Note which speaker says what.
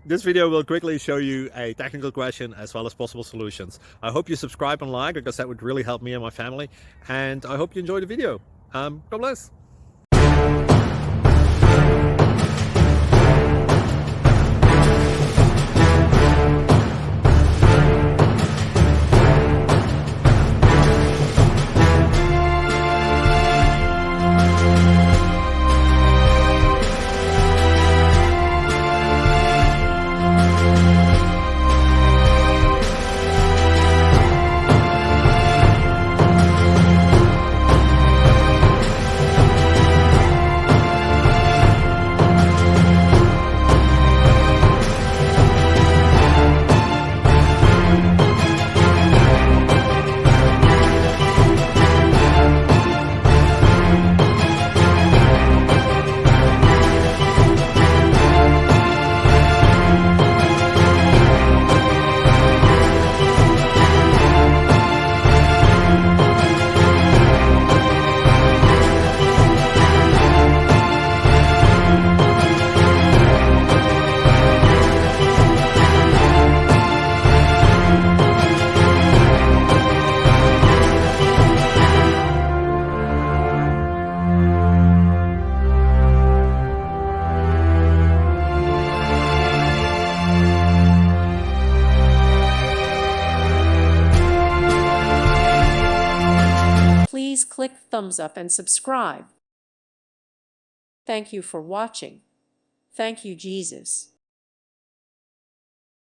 Speaker 1: This video will quickly show you a technical question as well as possible solutions. I hope you subscribe and like because that would really help me and my family. And I hope you enjoy the video. God bless.
Speaker 2: Please click thumbs up and subscribe. Thank you for watching. Thank you, Jesus.